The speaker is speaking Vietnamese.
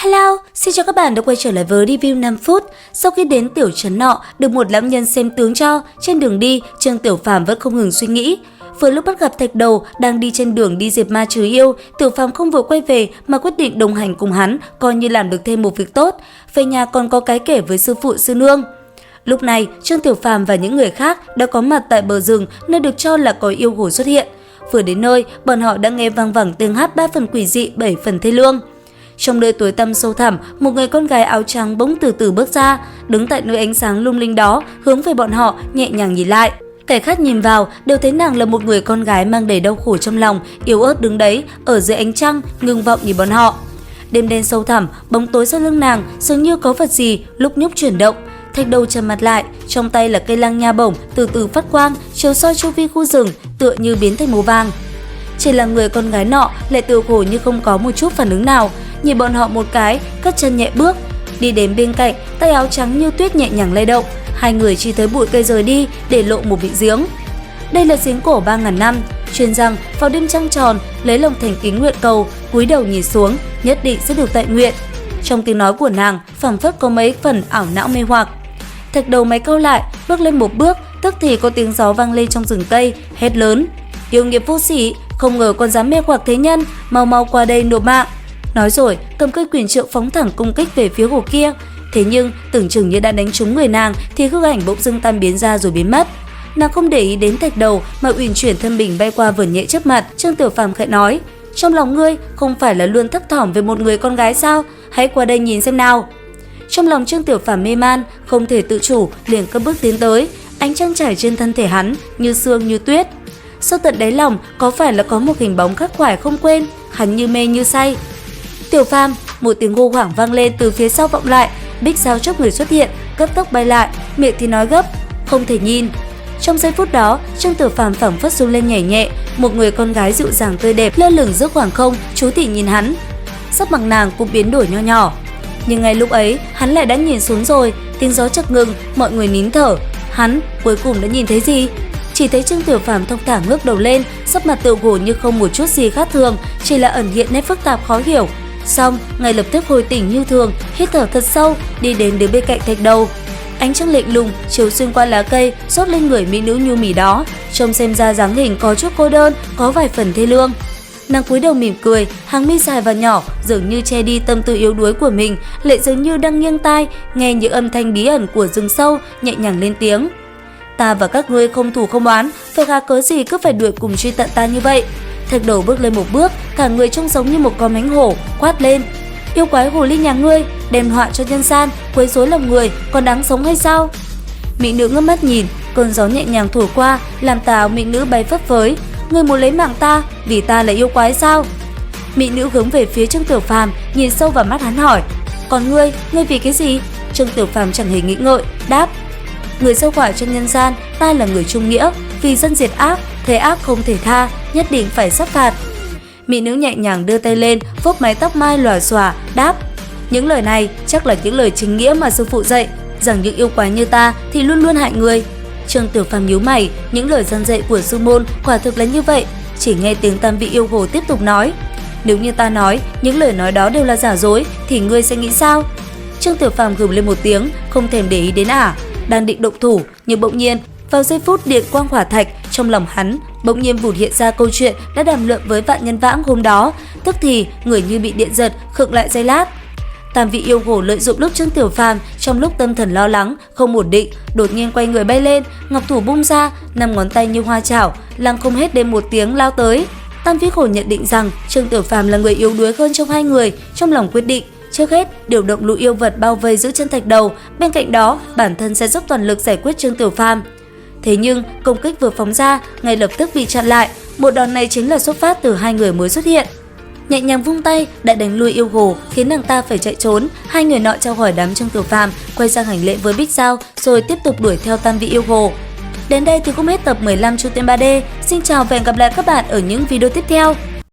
Hello, xin chào các bạn đã quay trở lại với review 5 phút. Sau khi đến tiểu trấn nọ, được một lão nhân xem tướng cho, trên đường đi, Trương Tiểu Phàm vẫn không ngừng suy nghĩ. Vừa lúc bắt gặp Thạch Đầu đang đi trên đường đi diệt ma trừ yêu, Tiểu Phàm không vội quay về mà quyết định đồng hành cùng hắn, coi như làm được thêm một việc tốt. Về nhà còn có cái kể với sư phụ sư nương. Lúc này, Trương Tiểu Phàm và những người khác đã có mặt tại bờ rừng nơi được cho là có yêu hồ xuất hiện. Vừa đến nơi, bọn họ đã nghe vang vẳng tiếng hát 3 phần quỷ dị, 7 phần thê lương. Trong nơi tối tăm sâu thẳm, một người con gái áo trắng bỗng từ từ bước ra, đứng tại nơi ánh sáng lung linh đó, hướng về bọn họ, nhẹ nhàng nhìn lại. Kẻ khác nhìn vào đều thấy nàng là một người con gái mang đầy đau khổ trong lòng, yếu ớt đứng đấy ở dưới ánh trăng, ngưng vọng nhìn bọn họ. Đêm đen sâu thẳm, bóng tối sau lưng nàng dường như có vật gì lúc nhúc chuyển động. Thạch Đầu trầm mặt lại, trong tay là cây lăng nha bổng từ từ phát quang, chiếu soi chu vi khu rừng, tựa như biến thành màu vàng. Chỉ là người con gái nọ lại tựa hồ như không có một chút phản ứng nào, nhìn bọn họ một cái, cất chân nhẹ bước, đi đến bên cạnh, tay áo trắng như tuyết nhẹ nhàng lay động. Hai người chỉ thấy bụi cây rời đi, để lộ một vị giếng. Đây là giếng cổ 3000 năm, truyền rằng vào đêm trăng tròn, lấy lòng thành kính nguyện cầu, cúi đầu nhìn xuống, nhất định sẽ được tận nguyện. Trong tiếng nói của nàng, phảng phất có mấy phần ảo não mê hoặc. Thạch Đầu mày cau lại, bước lên một bước, tức thì có tiếng gió vang lên trong rừng cây, hét lớn: "Yêu nghiệt vô sỉ, không ngờ còn dám mê hoặc thế nhân, mau mau qua đây nộp mạng." Nói rồi, cầm cây quyền trượng phóng thẳng công kích về phía hồ kia. Thế nhưng, tưởng chừng như đã đánh trúng người nàng thì hư ảnh bỗng dưng tan biến ra rồi biến mất. Nàng không để ý đến Thạch Đầu mà uyển chuyển thân mình bay qua vườn nhẹ trước mặt. Trương Tiểu Phàm khẽ nói: "Trong lòng ngươi không phải là luôn thấp thỏm về một người con gái sao? Hãy qua đây nhìn xem nào." Trong lòng Trương Tiểu Phàm mê man, không thể tự chủ, liền cất bước tiến tới. Ánh trăng trải trên thân thể hắn như sương như tuyết. Sâu tận đáy lòng có phải là có một hình bóng khắc khoải không quên, hắn như mê như say. "Tiểu Phàm!" Một tiếng hô hoảng vang lên từ phía sau vọng lại. Bích Giao chốc người xuất hiện, cấp tốc bay lại, miệng thì nói gấp: "Không thể nhìn." Trong giây phút đó, Trương Tiểu Phàm phảng phất rung lên nhảy nhẹ, một người con gái dịu dàng tươi đẹp lơ lửng giữa khoảng không, chú thị nhìn hắn. Sắc mặt nàng cũng biến đổi nho nhỏ. Nhưng ngay lúc ấy, hắn lại đã nhìn xuống rồi, tiếng gió chợt ngừng, mọi người nín thở. Hắn cuối cùng đã nhìn thấy gì? Chỉ thấy Trương Tiểu Phàm thong thả ngước đầu lên, sắc mặt tựa hồ như không một chút gì khác thường, chỉ là ẩn hiện nét phức tạp khó hiểu. Xong, ngay lập tức hồi tỉnh như thường, hít thở thật sâu, đi đến đứng bên cạnh Thạch Đầu. Ánh trăng lạnh lùng chiếu xuyên qua lá cây, rót lên người mỹ nữ nhu mì đó, trông xem ra dáng hình có chút cô đơn, có vài phần thê lương. Nàng cúi đầu mỉm cười, hàng mi dài và nhỏ dường như che đi tâm tư yếu đuối của mình, lại dường như đang nghiêng tai nghe những âm thanh bí ẩn của rừng sâu, nhẹ nhàng lên tiếng: "Ta và các ngươi không thù không oán, phải gà cớ gì cứ phải đuổi cùng truy tận ta như vậy?" Thạch Đầu bước lên một bước, cả người trông giống như một con mãnh hổ, quát lên: "Yêu quái hồ ly nhà ngươi, đem họa cho nhân gian, quấy rối lòng người, còn đáng sống hay sao?" Mỹ nữ ngước mắt nhìn, cơn gió nhẹ nhàng thổi qua, làm tà áo mỹ nữ bay phấp phới. "Ngươi muốn lấy mạng ta, vì ta là yêu quái sao?" Mỹ nữ hướng về phía Trương Tiểu Phàm, nhìn sâu vào mắt hắn hỏi: "Còn ngươi vì cái gì?" Trương Tiểu Phàm chẳng hề nghĩ ngợi, đáp: "Người gieo họa cho nhân gian, ta là người trung nghĩa, vì dân diệt ác, thế ác không thể tha, nhất định phải sát phạt." Mỹ nữ nhẹ nhàng đưa tay lên, vuốt mái tóc mai lòa xòa, đáp: "Những lời này chắc là những lời chính nghĩa mà sư phụ dạy, rằng những yêu quái như ta thì luôn luôn hại người." Trương Tiểu Phàm nhíu mày, những lời dân dạy của sư môn quả thực là như vậy. Chỉ nghe tiếng tam vị yêu hồ tiếp tục nói: "Nếu như ta nói những lời nói đó đều là giả dối thì ngươi sẽ nghĩ sao?" Trương Tiểu Phàm gầm lên một tiếng, không thèm để ý đến đang định động thủ, nhưng bỗng nhiên vào giây phút điện quang hỏa thạch, trong lòng hắn bỗng nhiên vụt hiện ra câu chuyện đã đàm luận với Vạn Nhân Vãng hôm đó, tức thì người như bị điện giật, khựng lại giây lát. Tam vị yêu hồ lợi dụng lúc Trương Tiểu Phàm trong lúc tâm thần lo lắng, không ổn định, đột nhiên quay người bay lên, ngọc thủ bung ra, 5 ngón tay như hoa chảo, lăng không hết đêm một tiếng lao tới. Tam vị khổ nhận định rằng Trương Tiểu Phàm là người yếu đuối hơn trong hai người, trong lòng quyết định trước hết điều động lũ yêu vật bao vây giữ chân Thạch Đầu, bên cạnh đó bản thân sẽ dốc toàn lực giải quyết Trương Tiểu Phàm. Thế nhưng công kích vừa phóng ra ngay lập tức bị chặn lại, một đòn này chính là xuất phát từ hai người mới xuất hiện. Nhẹ nhàng vung tay đã đánh lui yêu hồ, khiến nàng ta phải chạy trốn. Hai người nọ trao hỏi đám Trương Tiểu Phàm, quay sang hành lễ với Bích Giao, rồi tiếp tục đuổi theo tam vị yêu hồ. Đến đây thì cũng hết tập 15 Chu Tiên 3D. Xin chào và hẹn gặp lại các bạn ở những video tiếp theo.